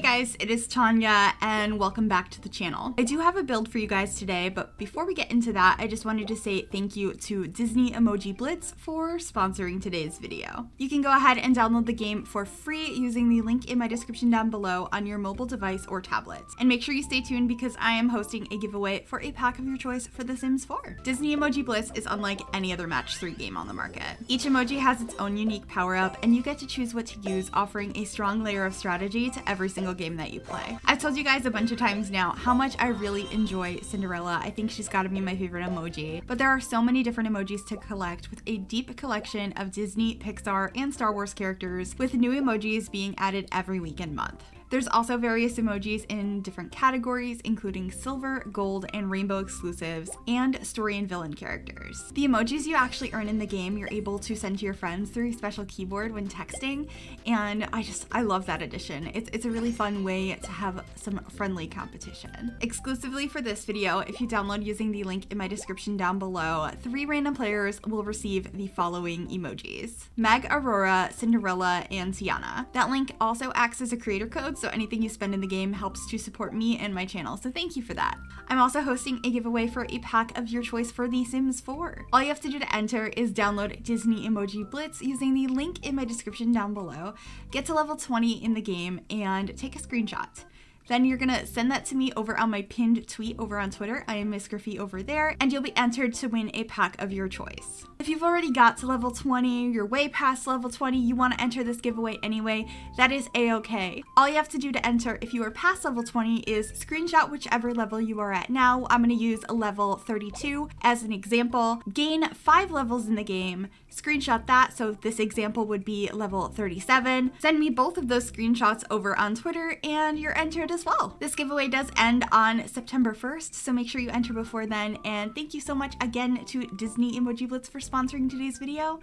Hey guys, it is Tanya and welcome back to the channel. I do have a build for you guys today, but before we get into that, I just wanted to say thank you to Disney Emoji Blitz for sponsoring today's video. You can go ahead and download the game for free using the link in my description down below on your mobile device or tablet. And make sure you stay tuned because I am hosting a giveaway for a pack of your choice for The Sims 4. Disney Emoji Blitz is unlike any other match 3 game on the market. Each emoji has its own unique power-up and you get to choose what to use, offering a strong layer of strategy to every single game that you play. I've told you guys a bunch of times now how much I really enjoy Cinderella. I think she's got to be my favorite emoji, but there are so many different emojis to collect with a deep collection of Disney, Pixar, and Star Wars characters, with new emojis being added every week and month. There's also various emojis in different categories, including silver, gold, and rainbow exclusives, and story and villain characters. The emojis you actually earn in the game, you're able to send to your friends through a special keyboard when texting, and I love that addition. It's a really fun way to have some friendly competition. Exclusively for this video, if you download using the link in my description down below, 3 random players will receive the following emojis: Meg, Aurora, Cinderella, and Tiana. That link also acts as a creator code, so anything you spend in the game helps to support me and my channel, so thank you for that. I'm also hosting a giveaway for a pack of your choice for The Sims 4. All you have to do to enter is download Disney Emoji Blitz using the link in my description down below, get to level 20 in the game, and take a screenshot. Then you're gonna send that to me over on my pinned tweet over on Twitter. I am Miss Gryphi over there, and you'll be entered to win a pack of your choice. If you've already got to level 20, you're way past level 20, you want to enter this giveaway anyway, that is a-okay. All you have to do to enter if you are past level 20 is screenshot whichever level you are at now. I'm gonna use level 32 as an example. Gain 5 levels in the game, screenshot that, so this example would be level 37. Send me both of those screenshots over on Twitter and you're entered as well. This giveaway does end on September 1st, so make sure you enter before then, and thank you so much again to Disney Emoji Blitz for sponsoring today's video.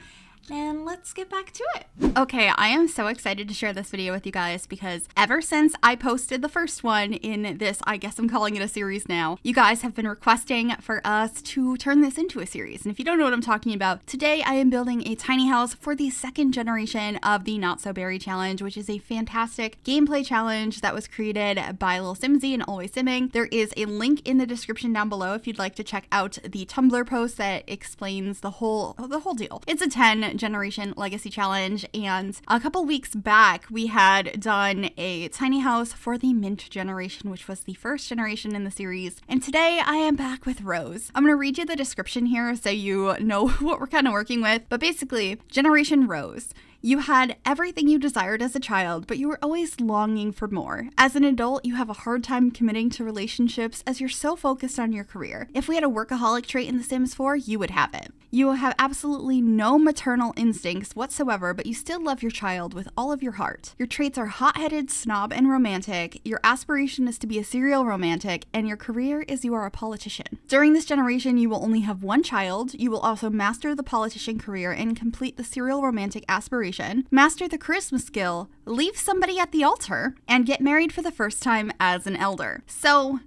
And let's get back to it. Okay, I am so excited to share this video with you guys because ever since I posted the first one in this, I guess I'm calling it a series now, you guys have been requesting for us to turn this into a series. And if you don't know what I'm talking about, today I am building a tiny house for the 2nd generation of the Not So Berry Challenge, which is a fantastic gameplay challenge that was created by Lil Simsy and Always Simming. There is a link in the description down below if you'd like to check out the Tumblr post that explains the whole deal. It's a 10 generation legacy challenge, and a couple weeks back we had done a tiny house for the Mint generation, which was the 1st generation in the series, and today I am back with Rose. I'm gonna read you the description here so you know what we're kind of working with, but basically, Generation Rose. You had everything you desired as a child, but you were always longing for more. As an adult, you have a hard time committing to relationships as you're so focused on your career. If we had a workaholic trait in The Sims 4, you would have it. You have absolutely no maternal instincts whatsoever, but you still love your child with all of your heart. Your traits are hot-headed, snob, and romantic. Your aspiration is to be a serial romantic, and your career is you are a politician. During this generation, you will only have one child. You will also master the politician career and complete the serial romantic aspiration, master the charisma skill, leave somebody at the altar, and get married for the first time as an elder. So,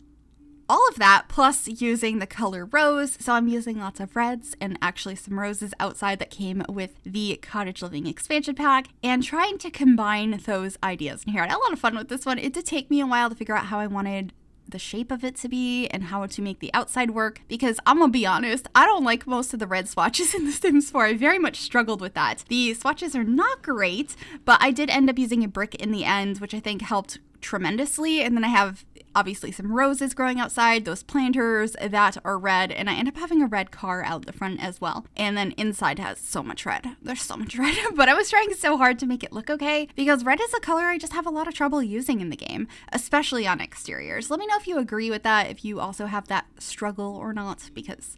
all of that, plus using the color rose, so I'm using lots of reds and actually some roses outside that came with the Cottage Living expansion pack, and trying to combine those ideas in here. I had a lot of fun with this one. It did take me a while to figure out how I wanted the shape of it to be and how to make the outside work, because I'm gonna be honest, I don't like most of the red swatches in The Sims 4. I very much struggled with that. The swatches are not great, but I did end up using a brick in the end, which I think helped tremendously. And then I have obviously some roses growing outside, those planters that are red, and I end up having a red car out the front as well. And then inside has so much red. There's so much red, but I was trying so hard to make it look okay because red is a color I just have a lot of trouble using in the game, especially on exteriors. Let me know if you agree with that, if you also have that struggle or not, because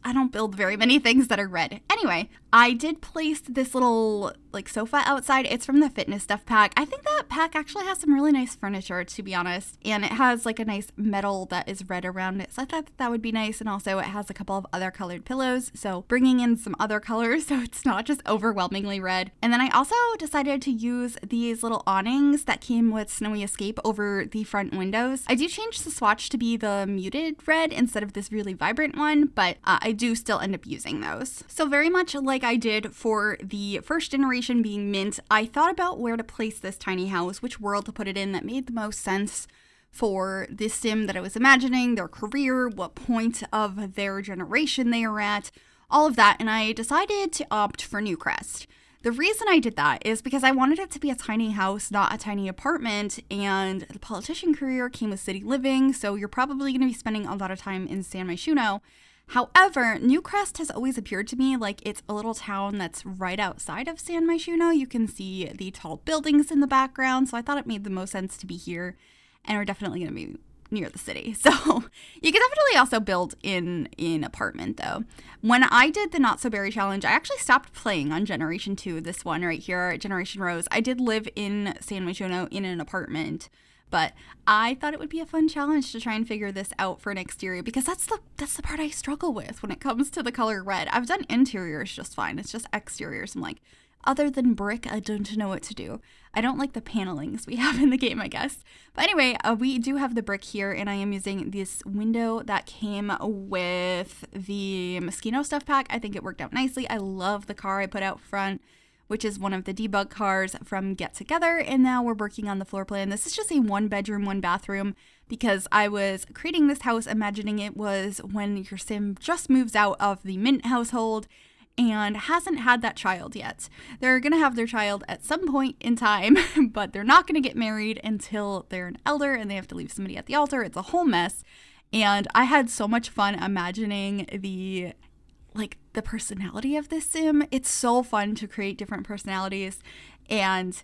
I don't build very many things that are red. Anyway, I did place this little sofa outside. It's from the Fitness Stuff pack. I think that pack actually has some really nice furniture, to be honest. And it has a nice metal that is red around it. So I thought that would be nice. And also it has a couple of other colored pillows. So bringing in some other colors so it's not just overwhelmingly red. And then I also decided to use these little awnings that came with Snowy Escape over the front windows. I do change the swatch to be the muted red instead of this really vibrant one, but I do still end up using those. So very much like like I did for the first generation being Mint, I thought about where to place this tiny house, which world to put it in that made the most sense for this sim that I was imagining, their career, what point of their generation they are at, all of that, and I decided to opt for Newcrest. The reason I did that is because I wanted it to be a tiny house, not a tiny apartment, and the politician career came with city living, so you're probably going to be spending a lot of time in San Myshuno. However, Newcrest has always appeared to me like it's a little town that's right outside of San Myshuno. You can see the tall buildings in the background, so I thought it made the most sense to be here, and we're definitely going to be near the city. So you can definitely also build in apartment though. When I did the Not So Berry challenge, I actually stopped playing on Generation 2, this one right here, Generation Rose. I did live in San Myshuno in an apartment, but I thought it would be a fun challenge to try and figure this out for an exterior, because that's the part I struggle with when it comes to the color red. I've done interiors just fine. It's just exteriors. I'm like, other than brick, I don't know what to do. I don't like the panelings we have in the game, I guess. But anyway, we do have the brick here, and I am using this window that came with the Moschino stuff pack. I think it worked out nicely. I love the car I put out front, which is one of the debug cars from Get Together, and now we're working on the floor plan. This is just a 1-bedroom, 1-bathroom, because I was creating this house imagining it was when your sim just moves out of the Mint household and hasn't had that child yet. They're going to have their child at some point in time, but they're not going to get married until they're an elder and they have to leave somebody at the altar. It's a whole mess. And I had so much fun imagining the personality of this sim. It's so fun to create different personalities. And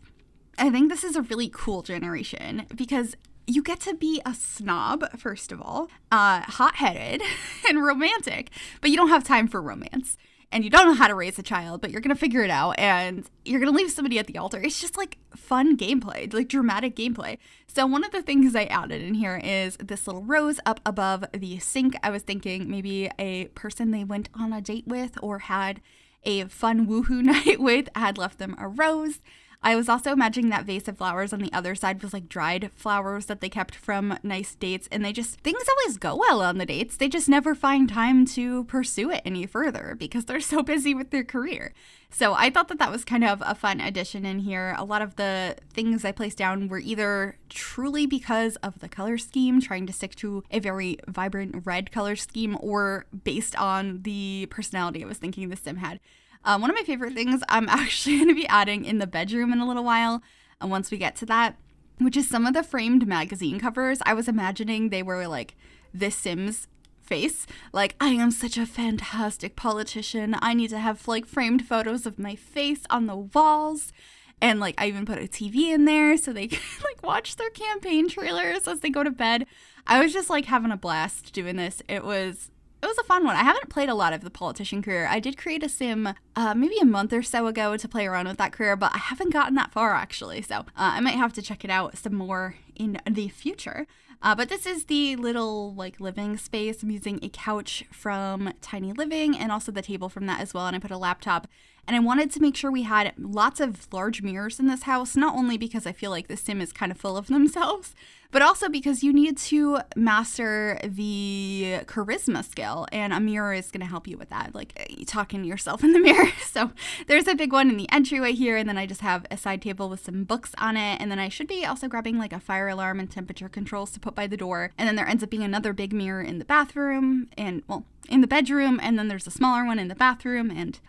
I think this is a really cool generation because you get to be a snob, first of all, hot-headed and romantic, but you don't have time for romance. And you don't know how to raise a child, but you're going to figure it out, and you're going to leave somebody at the altar. It's just like fun gameplay, like dramatic gameplay. So one of the things I added in here is this little rose up above the sink. I was thinking maybe a person they went on a date with or had a fun woohoo night with had left them a rose. I was also imagining that vase of flowers on the other side was like dried flowers that they kept from nice dates, and things always go well on the dates. They just never find time to pursue it any further because they're so busy with their career. So I thought that was kind of a fun addition in here. A lot of the things I placed down were either truly because of the color scheme, trying to stick to a very vibrant red color scheme, or based on the personality I was thinking the sim had. One of my favorite things I'm actually going to be adding in the bedroom in a little while, once we get to that, which is some of the framed magazine covers. I was imagining they were like this Sim's face. Like, I am such a fantastic politician. I need to have like framed photos of my face on the walls. And like, I even put a TV in there so they can like watch their campaign trailers as they go to bed. I was just like having a blast doing this. It was a fun one. I haven't played a lot of the politician career. I did create a sim maybe a month or so ago to play around with that career, but I haven't gotten that far actually. So I might have to check it out some more in the future. But this is the little like living space. I'm using a couch from Tiny Living and also the table from that as well. And I put a laptop. And I wanted to make sure we had lots of large mirrors in this house, not only because I feel like the sim is kind of full of themselves, but also because you need to master the charisma skill, and a mirror is going to help you with that, like talking to yourself in the mirror. So there's a big one in the entryway here, and then I just have a side table with some books on it, and then I should be also grabbing like a fire alarm and temperature controls to put by the door, and then there ends up being another big mirror in the bathroom, and well, in the bedroom, and then there's a smaller one in the bathroom, and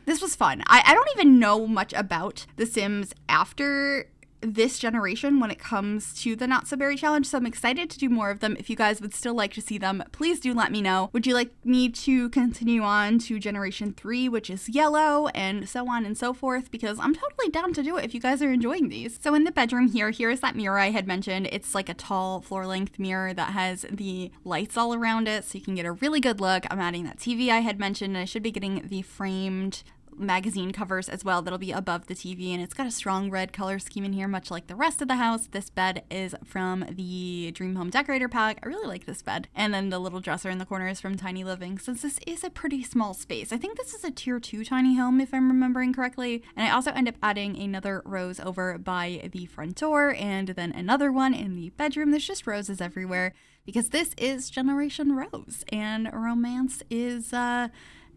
this was fun. I don't even know much about The Sims after this generation when it comes to the Not So Berry challenge, so I'm excited to do more of them. If you guys would still like to see them, please do let me know. Would you like me to continue on to generation 3, which is yellow, and so on and so forth, because I'm totally down to do it if you guys are enjoying these. So in the bedroom here is that mirror I had mentioned. It's like a tall floor-length mirror that has the lights all around it, so you can get a really good look. I'm adding that TV I had mentioned, and I should be getting the framed magazine covers as well that'll be above the TV, and it's got a strong red color scheme in here, much like the rest of the house. This bed is from the Dream Home Decorator pack. I really like this bed. And then the little dresser in the corner is from Tiny Living, since this is a pretty small space. I think this is a tier 2 tiny home if I'm remembering correctly. And I also end up adding another rose over by the front door, and then another one in the bedroom. There's just roses everywhere because this is Generation Rose, and romance is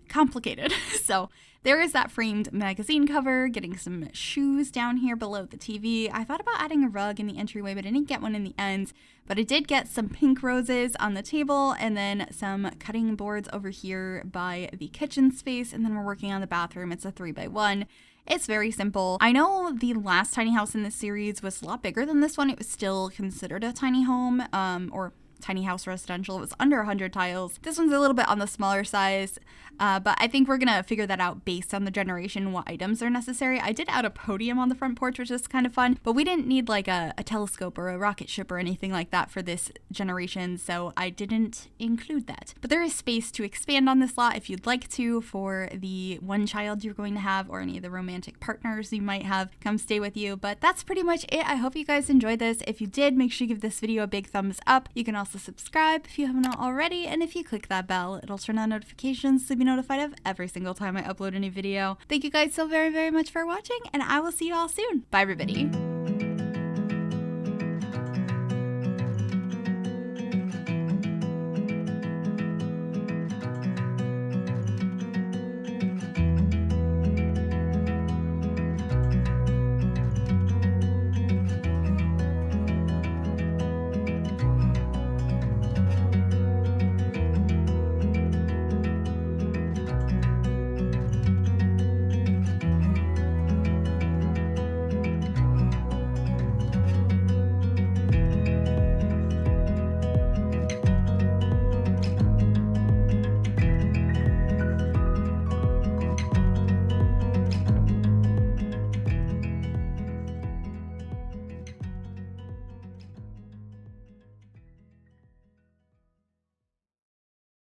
complicated. So There is that framed magazine cover, getting some shoes down here below the TV. I thought about adding a rug in the entryway, but I didn't get one in the end. But I did get some pink roses on the table and then some cutting boards over here by the kitchen space. And then we're working on the bathroom. It's a 3x1. It's very simple. I know the last tiny house in this series was a lot bigger than this one. It was still considered a tiny home, or tiny house residential. It was under 100 tiles. This one's a little bit on the smaller size, but I think we're gonna figure that out based on the generation, what items are necessary. I did add a podium on the front porch, which is kind of fun, but we didn't need like a telescope or a rocket ship or anything like that for this generation, so I didn't include that. But there is space to expand on this lot if you'd like to, for the one child you're going to have or any of the romantic partners you might have come stay with you. But that's pretty much it. I hope you guys enjoyed this. If you did, make sure you give this video a big thumbs up. You can also subscribe if you haven't already, and if you click that bell, it'll turn on notifications to be notified of every single time I upload a new video. Thank you guys so very, very much for watching, and I will see you all soon. Bye, everybody.